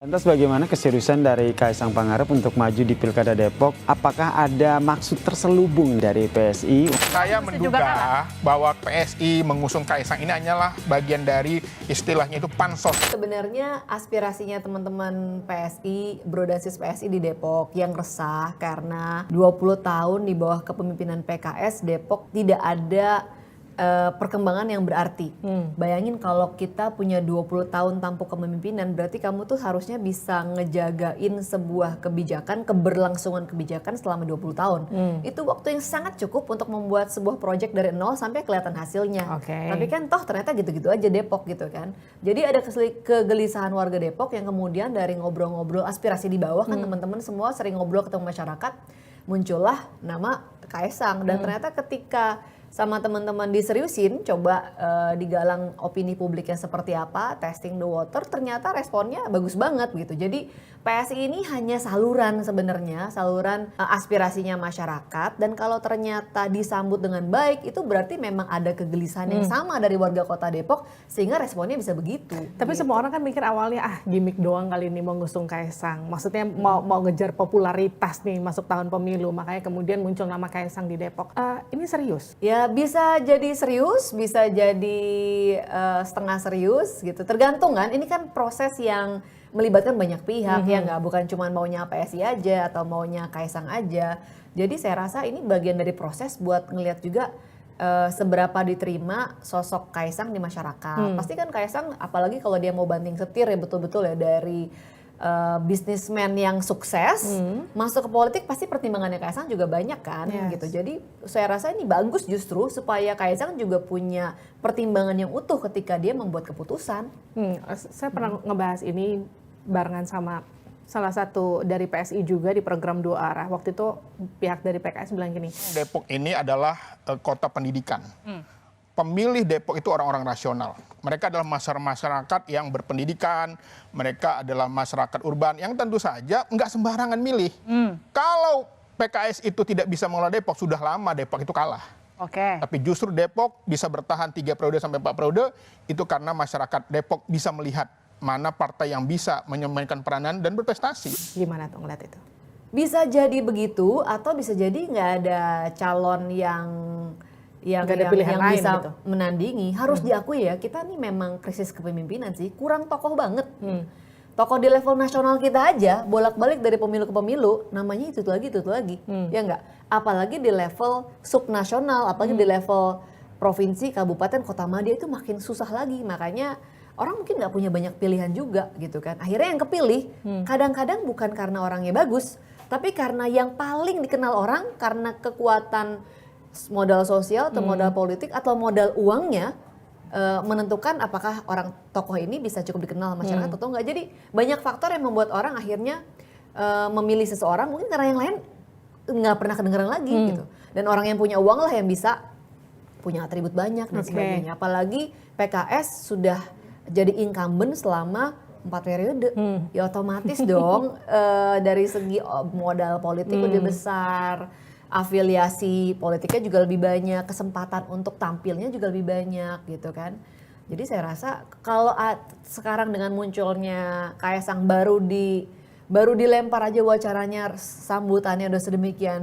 Lantas bagaimana keseriusan dari Kaisang Pangarep untuk maju di Pilkada Depok? Apakah ada maksud terselubung dari PSI? Saya menduga bahwa PSI mengusung Kaisang ini hanyalah bagian dari istilahnya itu pansos. Sebenarnya aspirasinya teman-teman PSI, Brodasis PSI di Depok yang resah karena 20 tahun di bawah kepemimpinan PKS Depok tidak ada perkembangan yang berarti. Bayangin kalau kita punya 20 tahun tampuk kepemimpinan, berarti kamu tuh harusnya bisa ngejagain sebuah kebijakan, keberlangsungan kebijakan selama 20 tahun. Itu waktu yang sangat cukup untuk membuat sebuah proyek dari nol sampai kelihatan hasilnya. Tapi kan toh ternyata gitu-gitu aja Depok gitu kan. Jadi ada kegelisahan warga Depok yang kemudian dari ngobrol-ngobrol aspirasi di bawah kan teman-teman semua sering ngobrol ketemu masyarakat, muncullah nama Kaisang. Dan ternyata ketika sama teman-teman diseriusin, coba digalang opini publiknya seperti apa, testing the water, ternyata responnya bagus banget gitu. Jadi PSI ini hanya saluran sebenarnya, saluran aspirasinya masyarakat, dan kalau ternyata disambut dengan baik, itu berarti memang ada kegelisahan yang sama dari warga kota Depok, sehingga responnya bisa begitu. Tapi semua orang kan mikir awalnya, gimmick doang kali ini mau ngusung Kaisang. Maksudnya mau ngejar popularitas nih masuk tahun pemilu, makanya kemudian muncul nama Kaisang di Depok. Ini serius? Ya bisa jadi serius, bisa jadi setengah serius gitu. Tergantung kan, ini kan proses yang melibatkan banyak pihak ya nggak, bukan cuma maunya PSI aja atau maunya Kaisang aja. Jadi saya rasa ini bagian dari proses buat ngelihat juga seberapa diterima sosok Kaisang di masyarakat. Pasti kan Kaisang, apalagi kalau dia mau banting setir ya betul-betul ya dari bisnismen yang sukses masuk ke politik, pasti pertimbangannya Kaisang juga banyak kan gitu. Jadi saya rasa ini bagus justru supaya Kaisang juga punya pertimbangan yang utuh ketika dia membuat keputusan. Saya pernah ngebahas ini barengan sama salah satu dari PSI juga di program Dua Arah. Waktu itu pihak dari PKS bilang gini, Depok ini adalah kota pendidikan. Pemilih Depok itu orang-orang rasional. Mereka adalah masyarakat yang berpendidikan, mereka adalah masyarakat urban yang tentu saja nggak sembarangan milih. Kalau PKS itu tidak bisa mengelola Depok, sudah lama Depok itu kalah. Tapi justru Depok bisa bertahan 3 periode sampai 4 periode, itu karena masyarakat Depok bisa melihat mana partai yang bisa memainkan peranan dan berprestasi. gimana tuh ngeliat itu? Bisa jadi begitu atau bisa jadi nggak ada calon yang Nggak ada pilihan lain bisa gitu. menandingi. Harus diakui ya, kita nih memang krisis kepemimpinan sih, kurang tokoh banget. Tokoh di level nasional kita aja bolak-balik dari pemilu ke pemilu, namanya itu lagi, ya enggak? Apalagi di level subnasional, apalagi di level provinsi, kabupaten, kota madya itu makin susah lagi. Makanya orang mungkin nggak punya banyak pilihan juga gitu kan. Akhirnya yang kepilih kadang-kadang bukan karena orangnya bagus, tapi karena yang paling dikenal orang karena kekuatan modal sosial atau modal politik atau modal uangnya menentukan apakah orang tokoh ini bisa cukup dikenal masyarakat atau enggak. Jadi banyak faktor yang membuat orang akhirnya memilih seseorang mungkin karena yang lain nggak pernah kedengeran lagi gitu. Dan orang yang punya uang lah yang bisa punya atribut banyak dan sebagainya. Apalagi PKS sudah jadi incumbent selama 4 periode. Ya otomatis dong dari segi modal politik lebih besar, afiliasi politiknya juga lebih banyak, kesempatan untuk tampilnya juga lebih banyak gitu kan. Jadi saya rasa kalau sekarang dengan munculnya Kaisang baru dilempar aja wacaranya, sambutannya udah sedemikian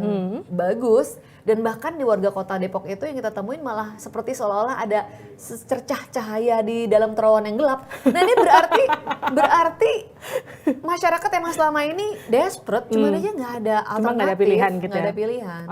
bagus, dan bahkan di warga kota Depok itu yang kita temuin malah seperti seolah-olah ada secercah cahaya di dalam terowongan yang gelap. Nah ini berarti masyarakat emang selama ini desperate, cuman aja nggak ada alternatif, nggak ada pilihan gitu nggak ya? ada pilihan.